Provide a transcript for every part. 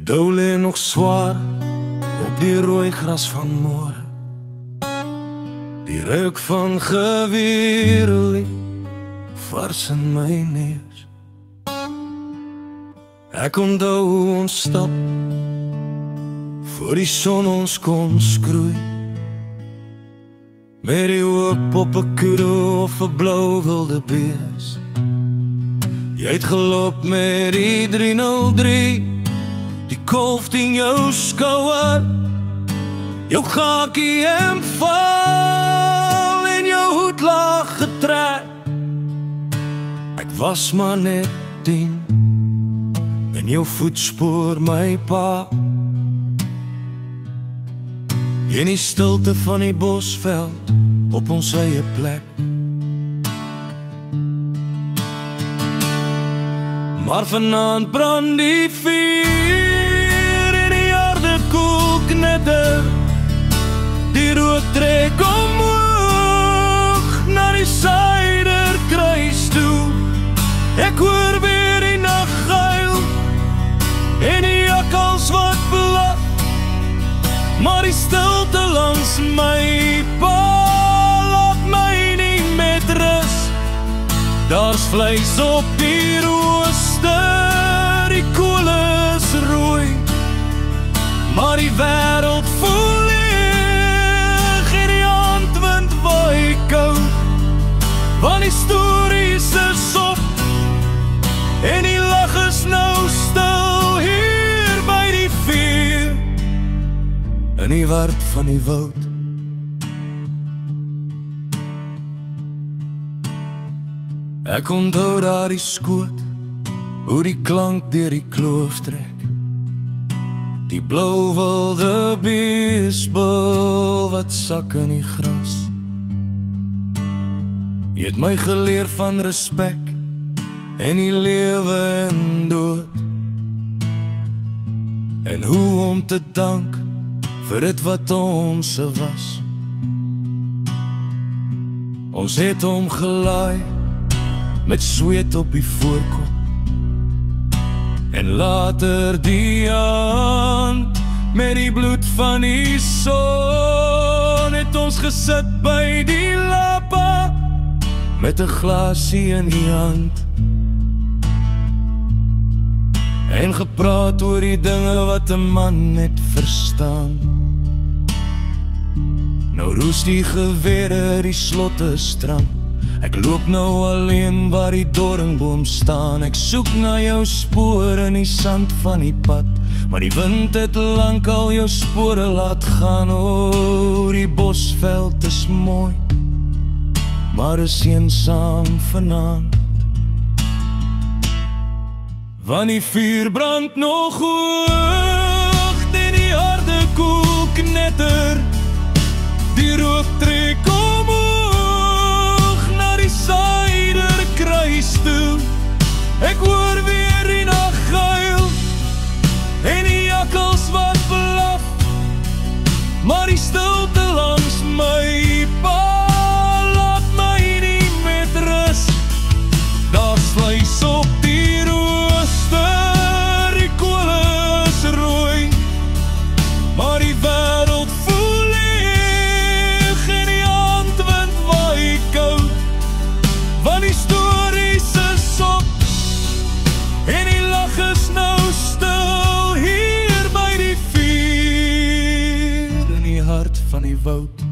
dou lê nog swaar op die rooi gras van môre. Die reuk van gewierolie vars in my neus. Ek onthou hoe ons stap voor die son ons kon skroei, met die hoop op 'n kudu of 'n blou wilde bees. Jy het geloop met die 303, die kolf in jou skouer, jou gakie en val en jou hoed laag getrek. Ek was maar net 10 en jou voetspoor my pa. In die stilte van die bosveld op ons eie plek. Maar vanaand brand die vuur en die aarde koel knetter. Die rook trek omhoog na die suiderkruis toe. Ek hoor weer die naghuil en die jakkals wat blaf, maar die stilte langs my pad laat my nie met rus. Daar's vleis op die rooster, die kool is rooi, maar die wêreld voel leeg en die aandwind waai koud, want die stories is op en die lag is nou stil hier by die vuur in die wart van die woud. Ek onthou daar die skoot, hoe die klank deur die kloof trek. Die blou wilde beesbul wat sak in die gras. Jy het my geleer van respek en die lewe en dood, en hoe om te dank vir dit wat ons was. Ons het hom gelaai met sweet op die voorkop, en later die hand met die bloed van die son, het ons gesit by die lappa met 'n glasie in die hand, en gepraat oor die dinge wat 'n man net verstaan. Nou roes die gewere die slotte strand. Ek loop nou alleen waar die doringboom staan. Ek soek na jou spoor in die sand van die pad, maar die wind het lankal jou spore laat gaan. O, die bosveld is mooi, maar is eensaam vanaand, want die vuur brand nog hoog en die harde koel knetter. Die rook trek omhoog na die suiderkruis toe. Ek hoor weer die naghuil en die jakkals wat blaf, maar die stilte langs my pad laat my nie met rus. Daar's vleis op die rooster, die kool is rooi, maar die wêreld voel leeg en die aandwind waai koud, want die stories is op en die lag is nou stil hier by die vuur in die hart van die woud.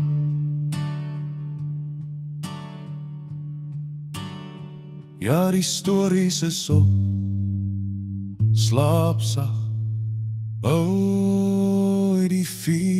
Ja, die stories is op, slaap sag, o, die vuur